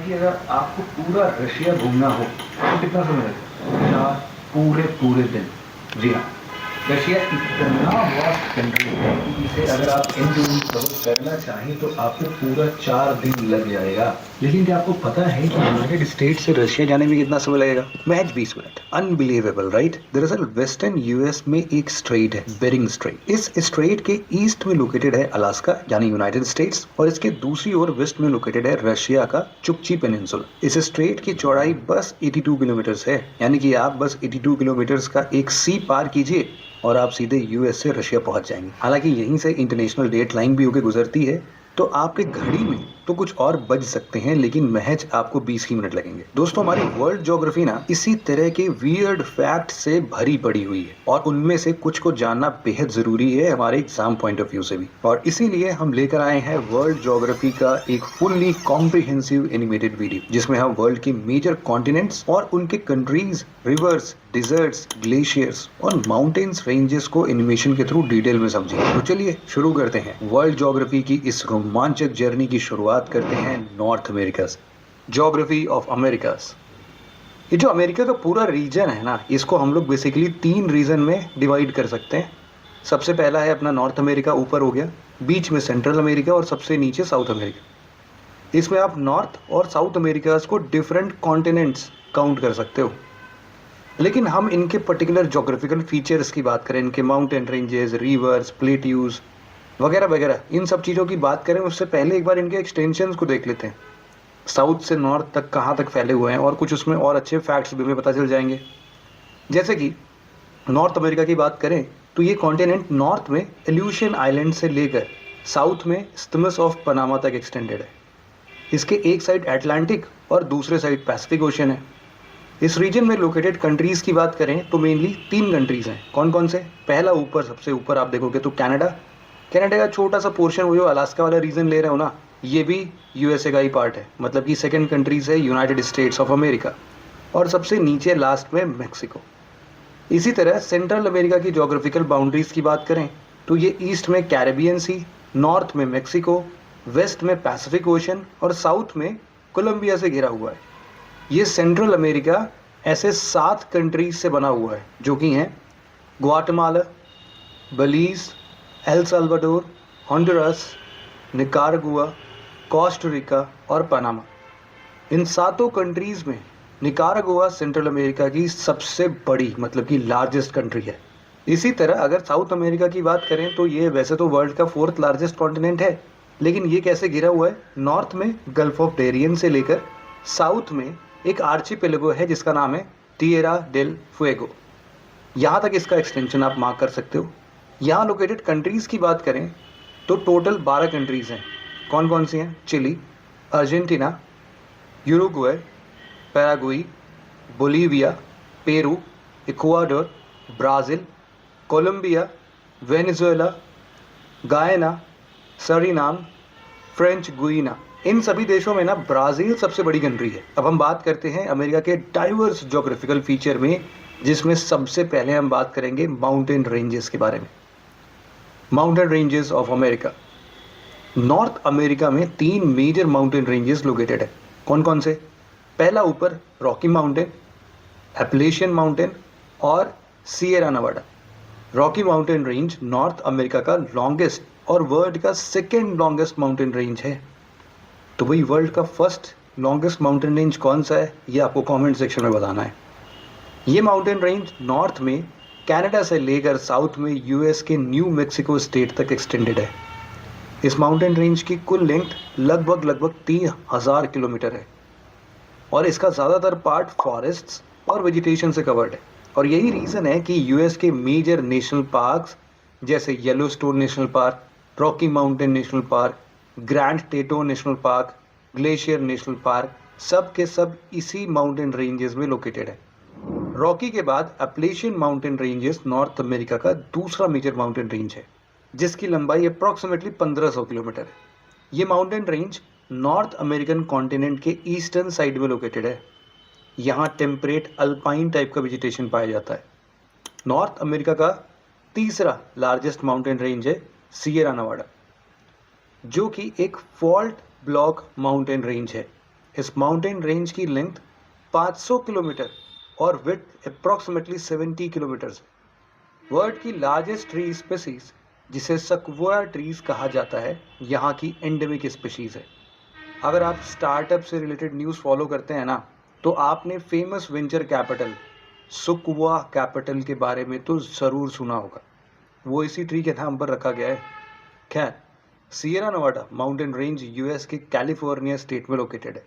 कि अगर आपको पूरा रशिया घूमना हो तो कितना समय लगेगा? 4 पूरे पूरे दिन। जी हाँ, रशिया इतना वास्ट कंट्री है कि इसे अगर आप एंड टू एंड कवर करना चाहें तो आपको पूरा 4 दिन लग जाएगा। लेकिन क्या आपको पता है कि यूनाइटेड स्टेट से रशिया जाने में कितना समय लगेगा? महज 20 मिनट। Unbelievable right? दरअसल वेस्टर्न यूएस में एक स्ट्रेट है, बेरिंग स्ट्रेट। इस स्ट्रेट के ईस्ट में लोकेटेड है अलास्का यानी यूनाइटेड स्टेट्स, और इसके दूसरी ओर वेस्ट में लोकेटेड है रशिया का चुक्ची पेनिनसुला। इस स्ट्रेट की चौड़ाई बस 82 किलोमीटर है, यानी कि आप बस 82 किलोमीटर का एक सी पार कीजिए और आप सीधे यूएस से रशिया पहुंच जाएंगे। हालांकि यहीं से इंटरनेशनल डेट लाइन भी होकर गुजरती है, तो आपके घड़ी में तो कुछ और बज सकते हैं, लेकिन महज आपको 20 ही मिनट लगेंगे। दोस्तों, हमारी वर्ल्ड ज्योग्राफी ना इसी तरह के वियर्ड फैक्ट से भरी पड़ी हुई है, और उनमें से कुछ को जानना बेहद जरूरी है हमारे एग्जाम पॉइंट ऑफ व्यू से भी। और इसीलिए हम लेकर आए हैं वर्ल्ड ज्योग्राफी का एक फुल्ली कॉम्प्रिहेंसिव एनिमेटेड वीडियो, जिसमें हम वर्ल्ड के मेजर कॉन्टिनेंट्स और उनके कंट्रीज, रिवर्स, डिजर्ट्स, ग्लेशियर्स और माउंटेन्स रेंजेस को एनिमेशन के थ्रू डिटेल में समझेंगे। तो चलिए शुरू करते हैं। वर्ल्ड ज्योग्राफी की इस रोमांचक जर्नी की शुरुआत करते हैं नॉर्थ अमेरिका से। Geography of America's. ये जो अमेरिका का पूरा रीजन है ना, इसको हम लोग बेसिकली 3 रीजन में डिवाइड कर सकते हैं। सबसे पहला है अपना नॉर्थ अमेरिका, ऊपर हो गया, बीच में सेंट्रल अमेरिका और सबसे नीचे साउथ अमेरिका। इसमें आप नॉर्थ और साउथ अमेरिकास को डिफरेंट कॉन्टिनेंट्स काउंट कर सकते हो। लेकिन हम इनके पर्टिकुलर जोग्राफिकल फीचर्स की बात करें, इनके माउंटेन रेंजेस, रिवर्स, प्लेट्यूज वगैरह वगैरह, इन सब चीज़ों की बात करें उससे पहले एक बार इनके एक्सटेंशंस को देख लेते हैं। साउथ से नॉर्थ तक कहाँ तक फैले हुए हैं, और कुछ उसमें और अच्छे फैक्ट्स भी हमें पता चल जाएंगे। जैसे कि नॉर्थ अमेरिका की बात करें तो ये कॉन्टिनेंट नॉर्थ में एल्यूशन आइलैंड से लेकर साउथ में स्थिमस ऑफ पनामा तक एक्सटेंडेड है। इसके एक साइड अटलांटिक और दूसरे साइड पैसिफिक ओशन है। इस रीजन में लोकेटेड कंट्रीज की बात करें तो मेनली 3 कंट्रीज हैं। कौन कौन से? पहला ऊपर, सबसे ऊपर आप देखोगे तो कनाडा। कनाडा का छोटा सा पोर्शन, वो जो अलास्का वाला रीजन ले रहे हो ना, ये भी यूएसए का ही पार्ट है। मतलब कि सेकंड कंट्रीज है यूनाइटेड स्टेट्स ऑफ अमेरिका, और सबसे नीचे लास्ट में मैक्सिको। इसी तरह सेंट्रल अमेरिका की जोग्राफिकल बाउंड्रीज की बात करें तो ये ईस्ट में कैरेबियन सी, नॉर्थ में मैक्सिको, वेस्ट में पैसिफिक ओशन और साउथ में कोलंबिया से घिरा हुआ है। ये सेंट्रल अमेरिका ऐसे 7 कंट्रीज से बना हुआ है, जो कि हैं Guatemala, Belize, El Salvador, Honduras, Nicaragua, Costa Rica और पनामा। इन 7 कंट्रीज में निकारागुआ सेंट्रल अमेरिका की सबसे बड़ी, मतलब कि लार्जेस्ट कंट्री है। इसी तरह अगर साउथ अमेरिका की बात करें तो ये वैसे तो वर्ल्ड का 4th लार्जेस्ट कॉन्टिनेंट है, लेकिन ये कैसे घिरा हुआ है? नॉर्थ में गल्फ ऑफ डेरियन से लेकर साउथ में एक आर्चिपेलागो है जिसका नाम है टिएरा डेल फुएगो। यहाँ तक इसका एक्सटेंशन आप मार्क कर सकते हो। यहाँ लोकेटेड कंट्रीज़ की बात करें तो टोटल 12 कंट्रीज़ हैं। कौन कौन सी हैं? Chile, Argentina, Uruguay, Paraguay, Bolivia, Peru, Ecuador, Brazil, Colombia, Venezuela, Guyana, Suriname, French गुइना। इन सभी देशों में ना ब्राज़ील सबसे बड़ी कंट्री है। अब हम बात करते हैं अमेरिका के डाइवर्स ज्योग्राफिकल फीचर में, जिसमें सबसे पहले हम बात करेंगे माउंटेन रेंजेस के बारे में। Mountain ranges of America. North America में 3 मेजर माउंटेन रेंजेस लोकेटेड है। कौन कौन से? पहला ऊपर रॉकी माउंटेन, एपलेशियन माउंटेन और Sierra Nevada. Rocky mountain range north America का लॉन्गेस्ट और वर्ल्ड का सेकेंड लॉन्गेस्ट माउंटेन रेंज है। तो भाई वर्ल्ड का फर्स्ट लॉन्गेस्ट माउंटेन रेंज कौन सा है, ये आपको कमेंट सेक्शन में बताना है। ये माउंटेन रेंज नॉर्थ में कनाडा से लेकर साउथ में यूएस के न्यू मैक्सिको स्टेट तक एक्सटेंडेड है। इस माउंटेन रेंज की कुल लेंथ लगभग 3000 किलोमीटर है, और इसका ज़्यादातर पार्ट फॉरेस्ट्स और वेजिटेशन से कवर्ड है। और यही रीज़न है कि यूएस के मेजर नेशनल पार्क्स जैसे Yellowstone National Park, Rocky Mountain National Park, Grand Teton National Park, Glacier National Park, सब के सब इसी माउंटेन रेंजेस में लोकेटेड है। रॉकी के बाद Appalachian mountain ranges North America का दूसरा मेजर माउंटेन रेंज है, जिसकी लंबाई अप्रॉक्सीमेटली 1500 किलोमीटर है। ये mountain range north American continent के ईस्टर्न साइड में लोकेटेड है। यहाँ टेम्परेट अल्पाइन टाइप का वेजिटेशन पाया जाता है। नॉर्थ अमेरिका का तीसरा लार्जेस्ट माउंटेन रेंज है सिएरा नेवाडा, जो कि एक फॉल्ट ब्लॉक माउंटेन रेंज है। इस माउंटेन रेंज की लेंथ 500 किलोमीटर और विड्थ अप्रॉक्सीमेटली 70 किलोमीटर है। वर्ल्ड की लार्जेस्ट ट्री स्पीसीज जिसे सक्वोया ट्रीज कहा जाता है यहाँ की एंडेमिक स्पीशीज है। अगर आप स्टार्टअप से रिलेटेड न्यूज़ फॉलो करते हैं ना, तो आपने फेमस वेंचर कैपिटल सुक्वा कैपिटल के बारे में तो ज़रूर सुना होगा। वो इसी ट्री के नाम पर रखा गया है। खैर, Sierra Nevada mountain range US के कैलिफोर्निया स्टेट में लोकेटेड है।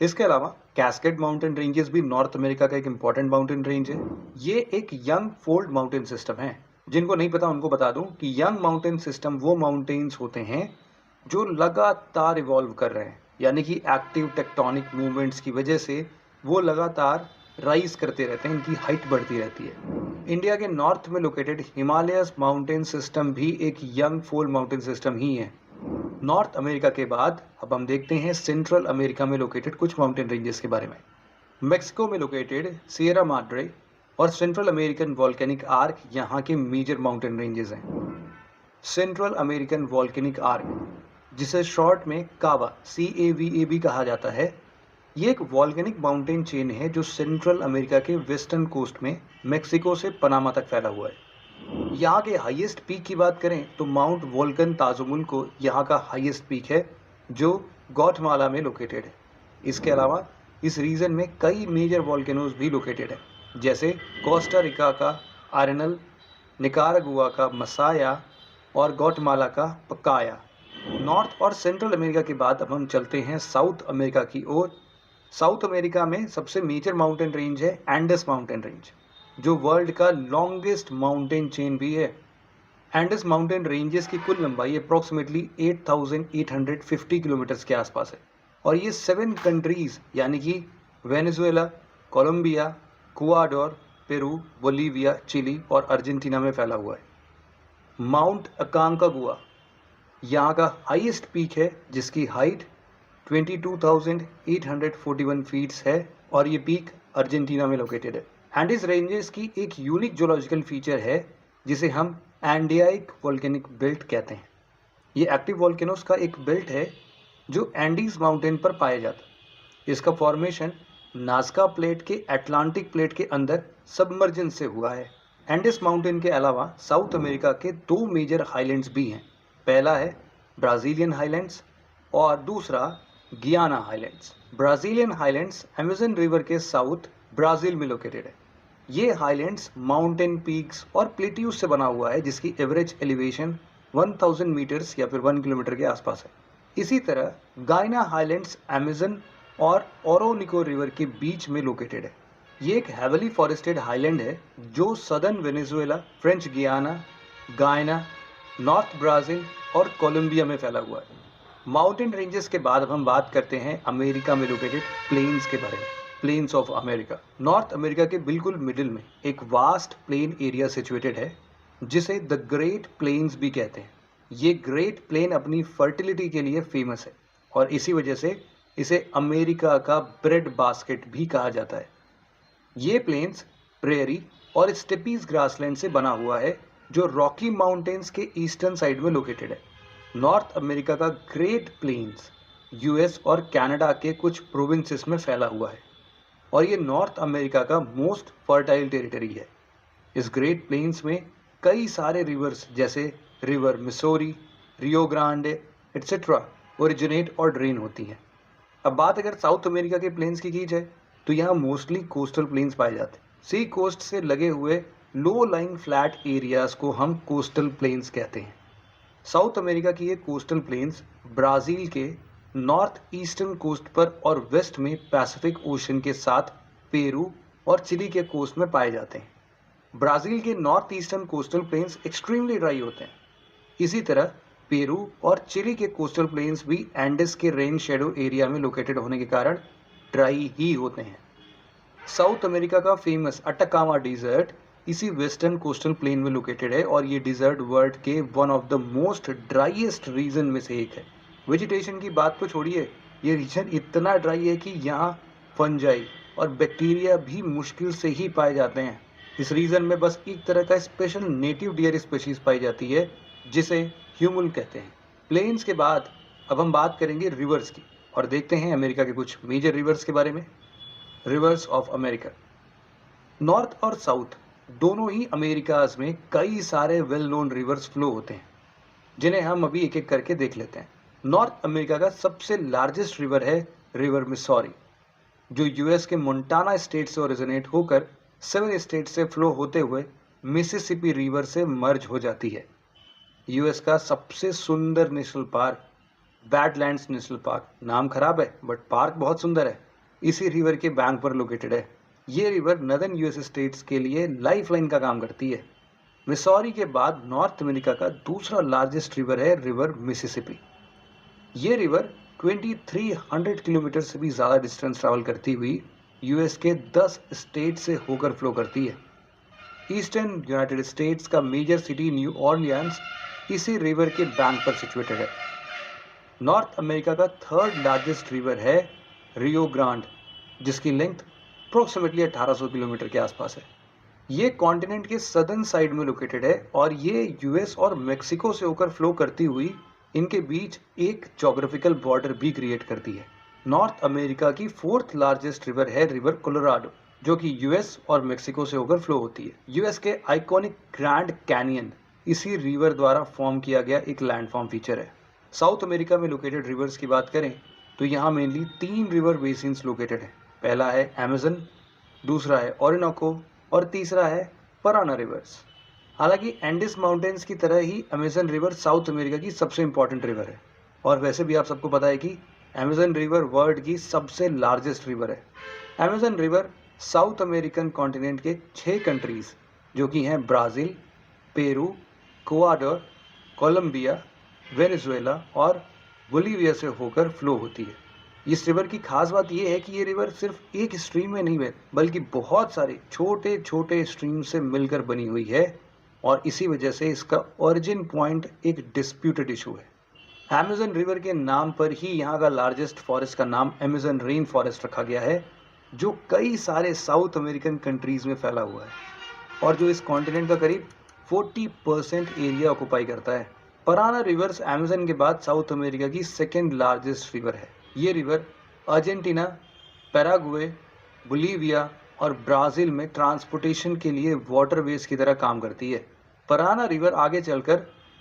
इसके अलावा कैस्केड माउंटेन रेंजेस भी नॉर्थ अमेरिका का एक इंपॉर्टेंट माउंटेन रेंज है। ये एक यंग फोल्ड माउंटेन सिस्टम है। जिनको नहीं पता उनको बता दूं कि यंग माउंटेन सिस्टम वो माउंटेन्स होते हैं जो लगातार इवॉल्व कर रहे हैं, यानी कि एक्टिव टेक्टोनिक मूवमेंट्स की वजह से वो लगातार राइज करते रहते हैं, इनकी हाइट बढ़ती रहती है। इंडिया के नॉर्थ में लोकेटेड हिमालयस माउंटेन सिस्टम भी एक यंग फोल्ड माउंटेन सिस्टम ही है। नॉर्थ अमेरिका के बाद अब हम देखते हैं सेंट्रल अमेरिका में लोकेटेड कुछ माउंटेन रेंजेस के बारे में। मेक्सिको में लोकेटेड सियरा माड्रे और सेंट्रल अमेरिकन वॉल्केनिक आर्क यहाँ के मेजर माउंटेन रेंजेस हैं। सेंट्रल अमेरिकन वॉल्केनिक आर्क, जिसे शॉर्ट में कावा CAVA भी कहा जाता है, ये एक वॉल्केनिक माउंटेन चेन है जो सेंट्रल अमेरिका के वेस्टर्न कोस्ट में मेक्सिको से पनामा तक फैला हुआ है। यहाँ के हाईएस्ट पीक की बात करें तो माउंट वोल्कन ताजुमुल्को यहाँ का हाईएस्ट पीक है जो ग्वाटेमाला में लोकेटेड है। इसके अलावा इस रीजन में कई मेजर वॉल्केनोज भी लोकेटेड है, जैसे कोस्टा रिका का आरेनल, निकारागुआ का मसाया और ग्वाटेमाला का पकाया। नॉर्थ और सेंट्रल अमेरिका के बाद अब हम चलते हैं साउथ अमेरिका की ओर। साउथ अमेरिका में सबसे मेजर माउंटेन रेंज है एंडस माउंटेन रेंज, जो वर्ल्ड का लॉन्गेस्ट माउंटेन चेन भी है। एंडस माउंटेन रेंजेस की कुल लंबाई अप्रॉक्सीमेटली 8,850 किलोमीटर के आसपास है और ये 7 कंट्रीज यानी कि Venezuela, Colombia, Ecuador, Peru, Bolivia, Chile और अर्जेंटीना में फैला हुआ है। माउंट अकांकागुआ यहाँ का हाईएस्ट पीक है जिसकी हाइट 22,841 फीट्स है और ये पीक अर्जेंटीना में लोकेटेड है। एंडीज रेंजेस की एक यूनिक जियोलॉजिकल फीचर है जिसे हम एंडियाइक वोल्केनिक बेल्ट कहते हैं। ये एक्टिव वोल्केनोस का एक बेल्ट है जो एंडीज माउंटेन पर पाया जाता है। इसका फॉर्मेशन नाज़का प्लेट के अटलांटिक प्लेट के अंदर सबमर्जन से हुआ है। एंडीज माउंटेन के अलावा साउथ अमेरिका के 2 मेजर हाईलैंड्स भी हैं। पहला है ब्राज़ीलियन हाईलैंड्स और दूसरा गियाना highlands. Brazilian highlands Amazon river के साउथ ब्राज़ील में लोकेटेड है। ये हाईलैंड्स माउंटेन पीक्स और प्लेट्यूज से बना हुआ है जिसकी एवरेज एलिवेशन 1000 मीटर्स या फिर 1 किलोमीटर के आसपास है। इसी तरह गायना हाईलैंड्स अमेज़न और ओरोनिको रिवर के बीच में लोकेटेड है। ये एक हेवली फॉरेस्टेड हाईलैंड है जो सदर्न वेनेजुएला, फ्रेंच गियाना, गायना, नॉर्थ ब्राज़ील और कोलंबिया में फैला हुआ है। माउंटेन रेंजेस के बाद अब हम बात करते हैं अमेरिका में लोकेटेड प्लेन्स के बारे में। Plains of America. North America के बिल्कुल मिडिल में एक वास्ट प्लेन एरिया सिचुएटेड है जिसे द ग्रेट प्लेन्स भी कहते हैं। ये ग्रेट प्लेन अपनी फर्टिलिटी के लिए फेमस है और इसी वजह से इसे अमेरिका का ब्रेड बास्केट भी कहा जाता है। ये प्लेन्स प्रेयरी और स्टेपीज ग्रासलैंड से बना हुआ है जो रॉकी माउंटेन्स के ईस्टर्न साइड में लोकेटेड है। नॉर्थ अमेरिका का ग्रेट प्लेन्स यूएस और कनाडा के कुछ प्रोविंसेस में फैला हुआ है और ये नॉर्थ अमेरिका का मोस्ट फर्टाइल टेरिटरी है। इस ग्रेट प्लेन्स में कई सारे रिवर्स जैसे river Missouri, Rio Grande etcetera originate और ड्रेन होती हैं। अब बात अगर साउथ अमेरिका के प्लेन्स की जाए तो यहाँ मोस्टली कोस्टल प्लेन्स पाए जाते हैं। सी कोस्ट से लगे हुए लो लाइंग फ्लैट एरियाज को हम कोस्टल प्लेन्स कहते हैं। साउथ अमेरिका की ये कोस्टल प्लेन्स ब्राज़ील के नॉर्थ ईस्टर्न कोस्ट पर और वेस्ट में पैसिफिक ओशन के साथ पेरू और चिली के कोस्ट में पाए जाते हैं। ब्राज़ील के north eastern coastal plains extremely dry होते हैं। इसी तरह पेरू और चिली के कोस्टल प्लेन्स भी एंडेस के रेन शेडो एरिया में लोकेटेड होने के कारण ड्राई ही होते हैं। साउथ अमेरिका का फेमस अटाकामा डिजर्ट इसी वेस्टर्न कोस्टल प्लेन में लोकेटेड है और ये डिजर्ट वर्ल्ड के one of the most driest region में से एक है। वेजिटेशन की बात तो छोड़िए, ये रीजन इतना ड्राई है कि यहाँ फंजाई और बैक्टीरिया भी मुश्किल से ही पाए जाते हैं। इस रीजन में बस एक तरह का स्पेशल नेटिव डियर स्पीशीज पाई जाती है जिसे ह्यूमुल कहते हैं। प्लेन्स के बाद अब हम बात करेंगे रिवर्स की और देखते हैं अमेरिका के कुछ मेजर रिवर्स के बारे में। Reverse of America. नॉर्थ और साउथ दोनों ही अमेरिकाज में कई सारे वेल नोन रिवर्स फ्लो होते हैं, जिन्हें हम अभी एक एक करके देख लेते हैं। नॉर्थ अमेरिका का सबसे लार्जेस्ट रिवर है रिवर मिसौरी, जो यूएस के मोंटाना स्टेट से ओरिजिनेट होकर 7 स्टेट से फ्लो होते हुए मिसिसिपी रिवर से मर्ज हो जाती है। यूएस का सबसे सुंदर national park badlands national park, नाम खराब है बट पार्क बहुत सुंदर है, इसी रिवर के बैंक पर लोकेटेड है। ये रिवर नदर्न यूएस स्टेट्स के लिए लाइफलाइन का काम करती है। मिसौरी के बाद नॉर्थ अमेरिका का दूसरा लार्जेस्ट रिवर है रिवर मिसिसिपी। ये रिवर 2300 किलोमीटर से भी ज़्यादा डिस्टेंस ट्रैवल करती हुई यूएस के 10 स्टेट से होकर फ्लो करती है। ईस्टर्न यूनाइटेड स्टेट्स का मेजर सिटी न्यू ऑर्लियंस इसी रिवर के बैंक पर सिचुएटेड है। नॉर्थ अमेरिका का थर्ड लार्जेस्ट रिवर है रियो ग्रांड, जिसकी लेंथ अप्रोक्सीमेटली 1800 किलोमीटर के आसपास है। ये कॉन्टिनेंट के सदर्न साइड में लोकेटेड है और ये यूएस और मेक्सिको से होकर फ्लो करती हुई इनके बीच एक ज्योग्राफिकल बॉर्डर भी क्रिएट करती है। नॉर्थ अमेरिका की फोर्थ लार्जेस्ट रिवर है रिवर कोलोराडो, जो कि यूएस और मेक्सिको से होकर फ्लो होती है। यूएस के आइकॉनिक ग्रैंड कैनियन इसी रिवर द्वारा फॉर्म किया गया एक लैंडफॉर्म फीचर है। साउथ अमेरिका में लोकेटेड रिवर्स की बात करें तो यहाँ मेनली 3 रिवर बेसिन्स लोकेटेड है। पहला है अमेजन, दूसरा है ओरिनोको और तीसरा है पराना रिवर्स। हालांकि एंडिस माउंटेन्स की तरह ही अमेजन रिवर साउथ अमेरिका की सबसे इंपॉर्टेंट रिवर है, और वैसे भी आप सबको पता है कि अमेजन रिवर वर्ल्ड की सबसे लार्जेस्ट रिवर है। Amazon river South American continent के 6 कंट्रीज जो कि हैं Brazil, Peru, Ecuador, Colombia, Venezuela और बोलीविया से होकर फ्लो होती है। इस रिवर की खास बात यह है कि ये रिवर सिर्फ एक स्ट्रीम में नहीं है, बल्कि बहुत सारे छोटे छोटे स्ट्रीम से मिलकर बनी हुई है, और इसी वजह से इसका ओरिजिन पॉइंट एक डिस्प्यूटेड इशू है। अमेजन रिवर के नाम पर ही यहाँ का लार्जेस्ट फॉरेस्ट का नाम अमेजन रेन फॉरेस्ट रखा गया है, जो कई सारे साउथ अमेरिकन कंट्रीज में फैला हुआ है और जो इस कॉन्टिनेंट का करीब 40% एरिया ऑक्युपाई करता है। पराना रिवर्स अमेजन के बाद साउथ अमेरिका की सेकेंड लार्जेस्ट रिवर है। ये रिवर अर्जेंटीना, पैराग्वे, बोलीविया और ब्राज़ील में ट्रांसपोर्टेशन के लिए वाटरवेज की तरह काम करती है। पराना रिवर आगे चलकर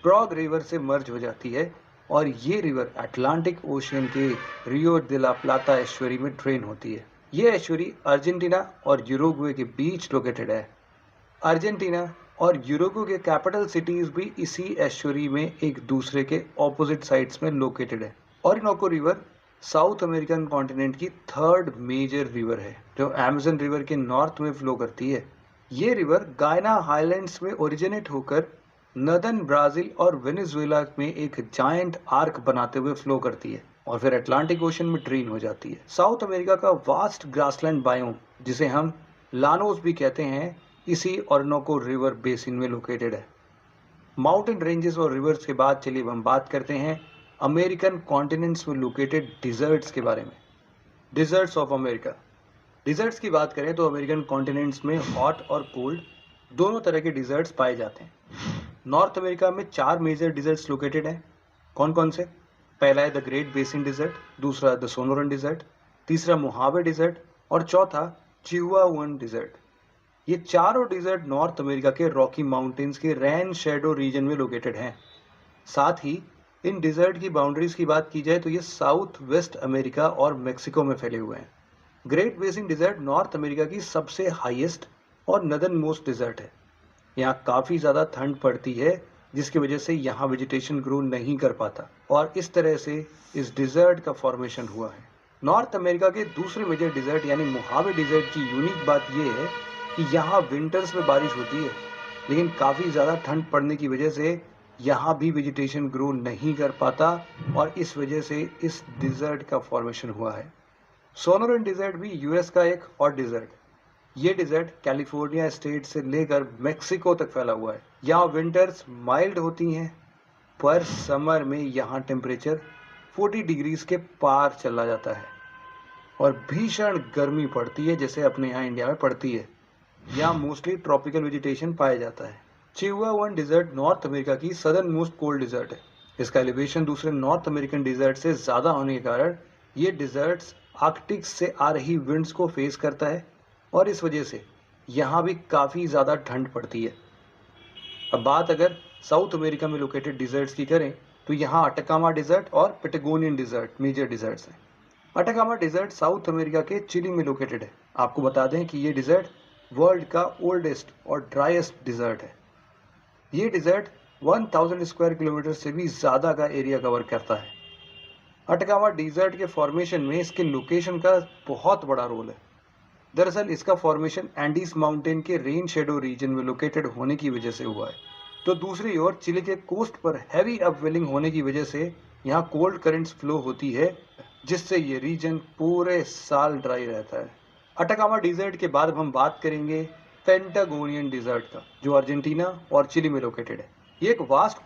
प्रॉग रिवर से मर्ज हो जाती है और ये रिवर अटलांटिक ओशियन के रियो दे ला प्लाता एस्चुरी में ड्रेन होती है। ये एस्चुरी अर्जेंटीना और यूरुग्वे के बीच लोकेटेड है। अर्जेंटीना और यूरुग्वे के कैपिटल सिटीज भी इसी एस्चुरी में एक दूसरे के ऑपोजिट साइड्स में लोकेटेड है। Orinoco river South American continent की थर्ड मेजर रिवर है, जो अमेजन रिवर के नॉर्थ में फ्लो करती है। ये रिवर गायना हाईलैंड्स में ओरिजिनेट होकर नदर्न ब्राज़ील और वेनेजुएला में एक जायंट आर्क बनाते हुए फ्लो करती है और फिर अटलांटिक ओशन में ड्रेन हो जाती है। साउथ अमेरिका का वास्ट ग्रासलैंड बायोम, जिसे हम लानोस भी कहते हैं, इसी ओरिनोको रिवर बेसिन में लोकेटेड है। माउंटेन रेंजेस और रिवर्स के बाद चलिए हम बात करते हैं अमेरिकन कॉन्टिनेंट्स में लोकेटेड डिजर्ट्स के बारे में। Desserts of America. डिजर्ट्स की बात करें तो अमेरिकन कॉन्टिनेंट्स में हॉट और कोल्ड दोनों तरह के डिजर्ट्स पाए जाते हैं। नॉर्थ अमेरिका में 4 मेजर डिजर्ट्स लोकेटेड हैं। कौन कौन से? पहला है द ग्रेट बेसिन डिजर्ट, दूसरा द सोनोरन डिजर्ट, तीसरा मोहावे डिजर्ट और चौथा चिहुआहुआ डिजर्ट। ये चारों डिजर्ट नॉर्थ अमेरिका के रॉकी माउंटेन्स के रैन शेडो रीजन में लोकेटेड हैं। साथ ही इन डिजर्ट की बाउंड्रीज की बात की जाए तो ये साउथ वेस्ट अमेरिका और मेक्सिको में फैले हुए हैं। Great basin desert North America की सबसे हाईएस्ट और नदर्न मोस्ट डिजर्ट है। यहाँ काफ़ी ज़्यादा ठंड पड़ती है, जिसकी वजह से यहाँ वेजिटेशन ग्रो नहीं कर पाता और इस तरह से इस डिजर्ट का फॉर्मेशन हुआ है। नॉर्थ अमेरिका के दूसरे मेजर डिजर्ट यानी मोहावे डिजर्ट की यूनिक बात यह है कि यहाँ विंटर्स में बारिश होती है, लेकिन काफ़ी ज़्यादा ठंड पड़ने की वजह से यहाँ भी वेजिटेशन ग्रो नहीं कर पाता और इस वजह से इस डिजर्ट का फॉर्मेशन हुआ है। सोनोरन डिजर्ट भी यूएस का एक हॉट डिजर्ट। ये डिजर्ट कैलिफोर्निया स्टेट से लेकर मेक्सिको तक फैला हुआ है। यहाँ विंटर्स माइल्ड होती हैं, पर समर में यहाँ टेम्परेचर 40 डिग्रीज के पार चला जाता है और भीषण गर्मी पड़ती है, जैसे अपने यहाँ इंडिया में पड़ती है। यहाँ मोस्टली ट्रॉपिकल वेजिटेशन पाया जाता है। चिहुआहुआ डिजर्ट नॉर्थ अमेरिका की सदर्न मोस्ट कोल्ड डिजर्ट है। इसका एलिवेशन दूसरे नॉर्थ अमेरिकन डिजर्ट से ज़्यादा होने के कारण ये डिजर्ट्स आर्कटिक से आ रही विंड्स को फेस करता है और इस वजह से यहाँ भी काफ़ी ज़्यादा ठंड पड़ती है। अब बात अगर साउथ अमेरिका में लोकेटेड डिजर्ट्स की करें तो यहाँ अटकामा डिजर्ट और पेटागोनियन डिजर्ट मेजर डिजर्ट्स हैं। अटकामा डिजर्ट साउथ अमेरिका के चिली में लोकेटेड है। आपको बता दें कि ये डिजर्ट वर्ल्ड का ओल्डेस्ट और ड्राइएस्ट डिजर्ट है। ये डिजर्ट 1000 स्क्वायर किलोमीटर से भी ज़्यादा का एरिया कवर करता है। अटकामा डिजर्ट के फॉर्मेशन में इसके लोकेशन का बहुत बड़ा रोल है। दरअसल इसका फॉर्मेशन एंडीज माउंटेन के रेन शेडो रीजन में लोकेटेड होने की वजह से हुआ है। तो दूसरी ओर चिली के कोस्ट पर हैवी अपवेलिंग होने की वजह से यहाँ कोल्ड करंट्स फ्लो होती है, जिससे ये रीजन पूरे साल ड्राई रहता है। अटकामा डिजर्ट के बाद हम बात करेंगे पेंटागोनियन डिजर्ट का, जो अर्जेंटीना और चिली में लोकेटेड है। ये एक वास्ट